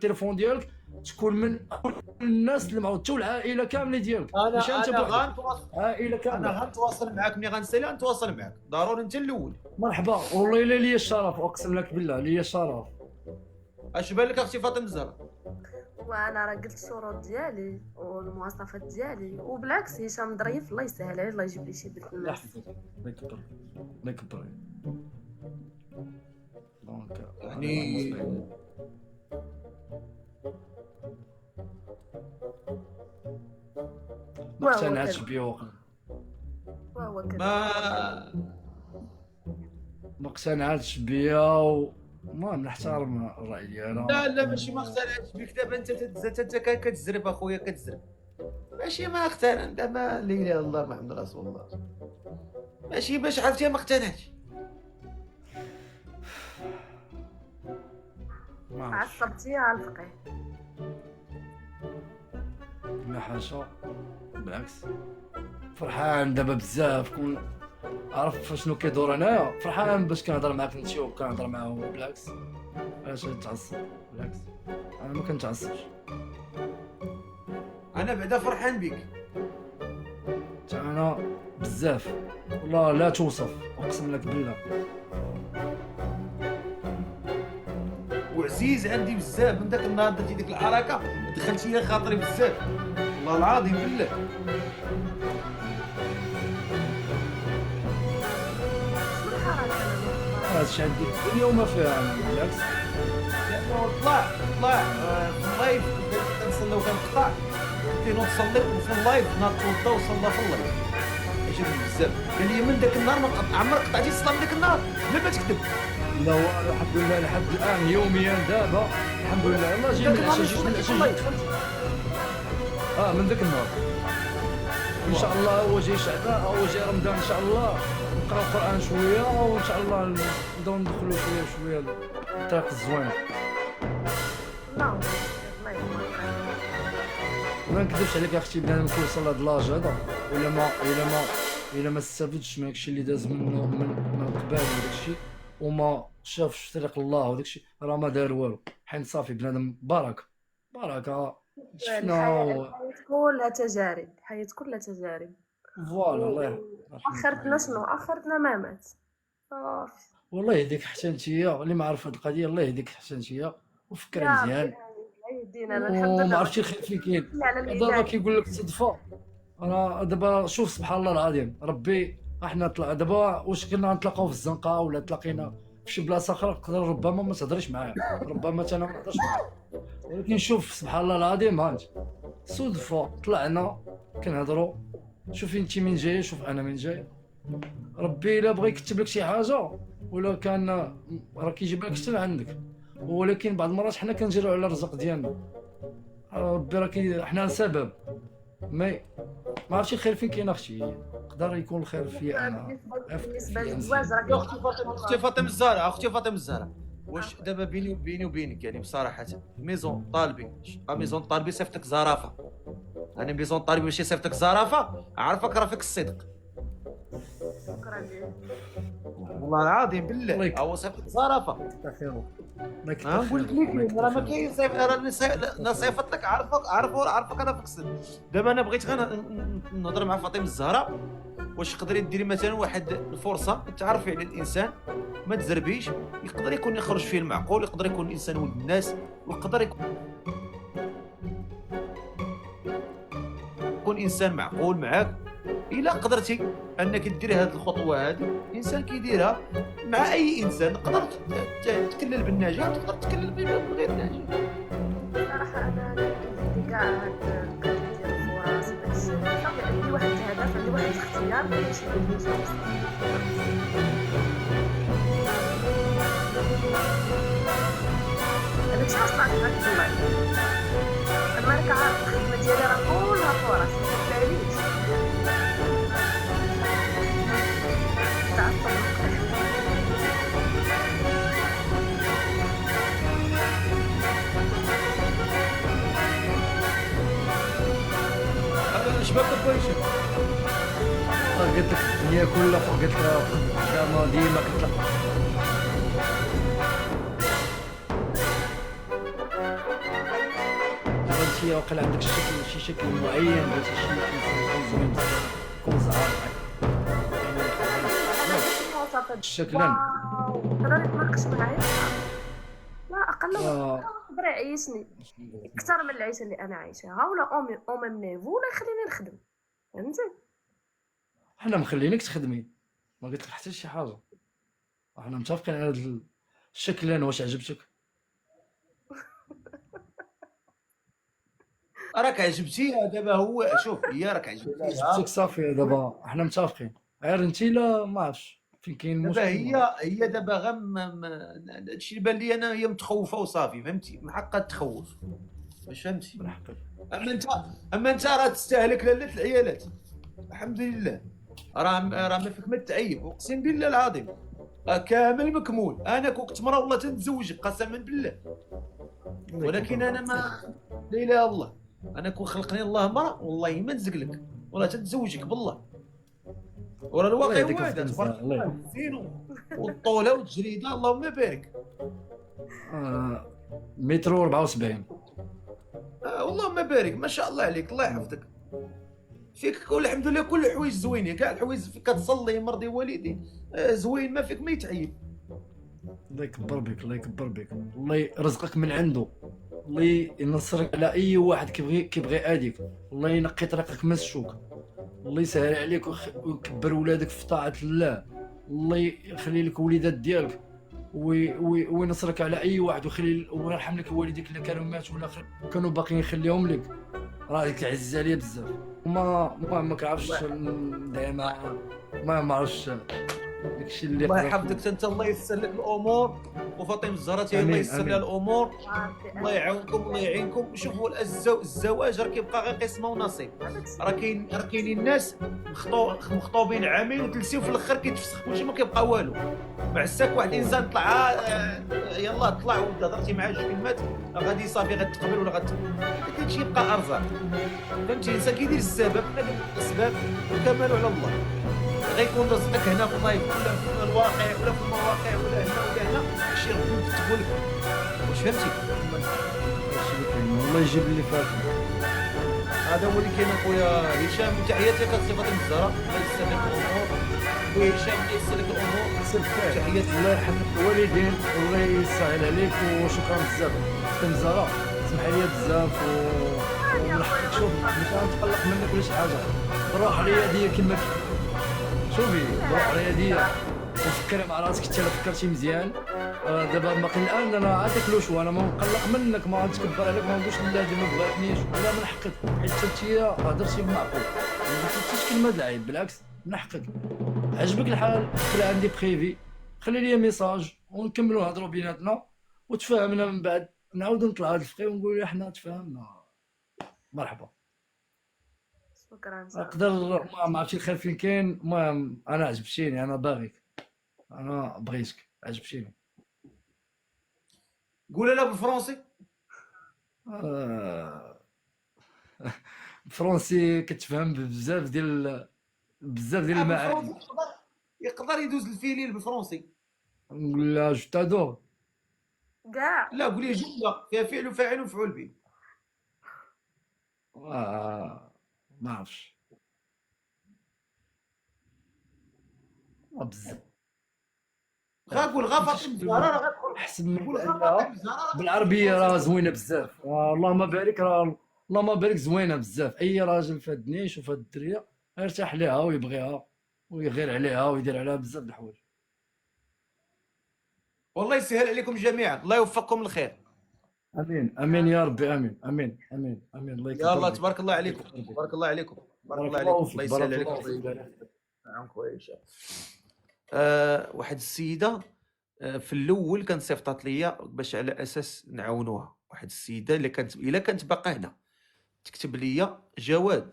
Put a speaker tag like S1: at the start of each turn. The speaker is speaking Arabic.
S1: التليفون ديالك تكون من الناس اللي معروض والعائله كامله ديالك، ماشي انت
S2: انا
S1: بوحدك،
S2: غنتواصل
S1: عائله كامله.
S2: انا غنتواصل معاك ملي غنسالي، غنتواصل معاك ضروري انت الاول.
S1: مرحبا، والله الا ليا الشرف، اقسم لك بالله ليا الشرف.
S2: اش بان لك اختي فاطمه الزهراء؟
S3: وانا راه قلت الشروط ديالي والمواصفات ديالي، وبالعكس هشام ظريف الله يسهل عليه، الله يجيب لي شي بنت
S1: الله
S3: الناس.
S1: يحفظك، الله يكبر، الله يكبر. دونك
S2: يعني
S1: ما اقتنعتش بيه،
S3: وهو كذا.
S2: ما
S1: اقتنعتش بيا، المهم نحترم الراي ديالها.
S2: لا ماشي ما اقتنعتش بك، دابا انت كتزرب اخويا، كتزرب. ماشي ما اقتنع، دابا لا اله الا الله محمد رسول الله، ماشي باش عرفتي ما اقتنعتش.
S3: عصبتي على الفقيه.
S1: لا حاشا، بالعكس فرحان دابا بزاف، كون عرف شنو كيدور هنايا، فرحان باش كنهضر معاك انت وكنهضر معاه هو. بالعكس علاش تعصب؟ بالعكس انا ما كنتعصبش،
S2: انا بعدا فرحان بك.
S1: انا بزاف والله لا توصف، اقسم لك بالله.
S2: وعزيز عندي بزاف من داك النهار درتي ديك الحركه، دخلتي لي خاطري بزاف والله العظيم بالله.
S3: شنو الحركه؟
S1: هادشي عندي الدنيا وما فيها، انا بالعكس.
S2: لانه طلع في اللايف كنصلي وكنقطع، كنت نصلي وفي اللايف ناض توضا وصلى في اللايف. عجبني بزاف، قال لي من داك النهار ما عمرك قطعتي الصلاه من داك النهار، لا ما تكذب.
S1: لا والله الحمد لله لحد الان يوميا دابا الحمد لله. الله جاي من العشاء، جيت من العشاء، من ذاك النهار ان شاء الله. هو جاي شعبان، هو جاي رمضان ان شاء الله، نقرا القران شويه وان شاء الله نبداو ندخلوا شويه شويه الطريق الزوينه.
S3: لا الله يهمك.
S1: ما نكذبش عليك اختي، بنادم كيوصل لهاد لاج هذا الا ما استفدش من داكشي اللي داز منه من قبل وداكشي، وما شافش طريق الله وداكشي، راه ما دار والو. حين صافي بنادم بركه شفنا
S3: الحياة كلها تجارب، الحياة كلها تجارب.
S1: فوالا. الله يرحمه.
S3: اخرتنا شنو؟ اخرتنا ما مات صافي.
S1: والله يهديك حتى نتيا اللي ما عارف هاد القضيه، الله يهديك حتى نتيا وفكر
S3: يا
S1: مزيان.
S3: ربي يهدينا. انا الحمد
S1: وما
S3: لله
S1: عرفتش الخير فين كاين
S3: على
S1: دابا.
S3: الهداية.
S1: كيقول لك الصدفه، انا دابا شوف سبحان الله العظيم ربي، احنا دابا واش كنا نتلاقاو في الزنقه ولا تلاقينا في شي بلاصه اخرى، تقدر ربما ما تهضرش معايا، ربما انا ما نهضرش معاك، ولكن شوف سبحان الله العظيم هانت صدفه طلعنا كنهضروا. شوفي انت من جايه، شوف انا من جاي. ربي الا بغى يكتب لك شي حاجه ولا كان راه كيجيب لك حتى لعندك، ولكن بعض المرات حنا كنجريو على الرزق ديالنا. ربي راه حنا سبب، ما عرفتش الخير فين كاين اختي. يقدر يكون الخير فيا انا.
S3: بالنسبه للزواج راه
S2: اختي فاطمه الزهراء، اختي فاطمه الزهراء، واش دابا بيني وبينك يعني بصراحه، ميزون طالبي، ميزون طالبي صيفطك زرافه، انا ميزون طالبي ماشي صيفطك زرافه، عارفك راه فيك الصدق
S3: شكرا لك.
S2: والله العظيم بالله، هو صيفطك زرافه. نقول لك راه ما كاين صيف، انا صيفط لك، عارفك انا فيك الصدق. دابا انا بغيت غير نهضر مع فاطمه الزهراء، واش تقدري ديري مثلا واحد الفرصه تعرفي على الانسان ما تزربيش، يقدر يكون يخرج فيه المعقول، يقدر يكون الانسان ولد الناس، ويقدر يكون انسان معقول معاك. الا قدرتي انك ديري هذه الخطوه هذه، الانسان كيديرها مع اي انسان، تقدر تكلل بالناجح، تقدر تكلل بالغير ناجح.
S3: صراحه انا عندي كاع هاد القضيه ديال الفرص وداكشي، صافي عندي واحد الهدف، عندي واحد الاختيار كيمشي ليا. انا مش عارفه معاك بالله، اما راك عارف الخدمه ديالي راه كلها فرص، ما تساليش.
S2: هذا شباب كويس،
S1: قلت لك الدنيا كلها فوق، قلت لك زعما ديما قلت لك انت واقيلا عندك شي شكل معين بغيتي شي يكون زوين بزاف يكون زهر شكلا.
S3: واو تقدر تناقش معايا لا اقل يقدر يعيشني اكثر من العيشه اللي انا عايشاها ولا او ميم نيفو ولا يخليني نخدم فهمتي.
S1: حنا مخلينك تخدمي ما قلت لك حتى شي حاجه، حنا متفقين على هذا الشكل. واش عجبتك؟
S2: راك عجبتيها دابا، هو شوف هي راك عجبتيها
S1: عجبتك صافي دابا حنا متفقين. غير انت لا ما عرفتش فين كاين
S2: دابا.
S1: المشكل.
S2: هي دابا هادشي اللي بان لي انا هي متخوفه وصافي، فهمتي، من حقها تخوف، واش فهمتي.
S1: بالحق
S2: اما انت راه تستهلك لاله العيالات، الحمد لله، راه ما فيك ما تعيب، اقسم بالله العظيم كامل مكمول. انا كنت مرا والله تنتزوجك قسما بالله، ولكن انا ما لا اله الا الله، انا كون خلقني الله مرا والله ما نزقلك ولا تتزوجك بالله. ورا الواقع هو هذا، تبارك الله، الزين والطوله والتجريده اللهم بارك.
S1: مترو 74.
S2: اللهم بارك، ما شاء الله عليك، الله يحفظك. فيك كل الحمد لله، كل الحوايج زوينين، كاع الحوايج فيك كتصلي مرضي والدي زوين، ما فيك ما يتعيب.
S1: الله يكبر بك، الله يكبر بك، الله يرزقك من عنده، الله ينصرك على اي واحد كيبغي اديك، الله ينقي طريقك من الشوك، الله يسهل عليك ويكبر ولادك في طاعة الله، الله يخلي لك وليدات ديالك وينصرك على اي واحد، ويرحم لك والديك اللي كانوا ماتوا ولا كانوا باقيين يخليهم لك. راه تعز عليا بزاف ما كنعرفش دائما ما عرفتش داكشي اللي
S2: الله يحفظك انت، الله ييسر لك الامور، وفاطمه الزهراء الله ييسر لها الامور، الله يعاونكم الله يعينكم. شوفوا الزواج راه كيبقى غير قسمه ونصيب، راه كاينين الناس مخطوبين عامين وجلسين في الاخر كيتفسخ كلشي ما كيبقى والو. بعساك واحد الانسان طلع يلاه طلع وهضرتي معاه جوج كلمات غادي صافي غتقبل ولا هادشي يبقى ارزاق، فهمتي. الانسان كيدير السبب، الاسباب والكمال على الله. غيكون رزقك هنا في اللايف ولا في الواقع ولا في المواقع ولا هنا ولا هنا، شي ربي يكتبو لك، واش فهمتي.
S1: الله يجيب اللي فات.
S2: هذا هو اللي كاين اخويا هشام. تحياتي لك الصفات الزهراء، الله يسر لك الامور، خويا هشام الله يسر لك الامور.
S1: تحياتي، الله يرحم الوالدين والله يسهل عليك، وشكرا بزاف ختم الزهراء، سمح لي بزاف شوف مش غنتقلق منك ولا شي حاجه، الروح الرياضيه كما شوفي الروح الرياضيه وفكر مع راسك حتى فكرتي مزيان. دابا باقي الان انا عندك لوشو، انا ما مقلق منك، ما غنتكبر عليك، ما نقولش لا دي ما بغاتنيش ولا من حقك، حيت انت هضرتي بمعقول ما قلتيش كلمه د عيب، بالعكس من حقك. عجبك الحال خلي عندي بريفي، خلي لي ميساج ونكملوا نهضروا بيناتنا وتفاهمنا، من بعد نعاودوا نطلع هذا الفقي ونقولوا حنا تفاهمنا. مرحبا.
S3: شكرا.
S1: اقدر ما عرفتش الخير فين كاين. المهم انا عجبتيني، انا باغيك، انا بغيتك، عجبتيني.
S2: قول لها بالفرنسي.
S1: فرنسي كتفهم بزاف ديال المعاني.
S2: يقدر يدوز الفيليل بالفرنسي.
S1: نقول لها جو تادور
S3: كاع
S2: لا قولي جمله فيها فعل وفاعل ومفعول به.
S1: ما عرفتش بزاف.
S2: قول فاطمه الزهراء راه غتدخل
S1: احسن من
S2: قول فاطمه الزهراء
S1: بالعربيه راه زوينه بزاف. اللهم بارك، راه اللهم بارك زوينه بزاف. اي راجل في هاد النيش وفي هاد الدريه يرتاح ليها ويبغيها ويغير عليها ويدير عليها بزاف د الحوايج.
S2: والله يسهل عليكم جميعا، الله يوفقكم للخير.
S1: امين امين يا ربي، امين امين امين امين. الله يكبر.
S2: يلا تبارك الله عليكم، تبارك الله عليكم، تبارك الله عليكم، الله يسهل عليكم. نعم خويا هشام. واحد السيده في الاول كانت صيفطات ليا باش على اساس نعاونوها، واحد السيده اللي كانت الا كانت باقا هنا تكتب ليا جواد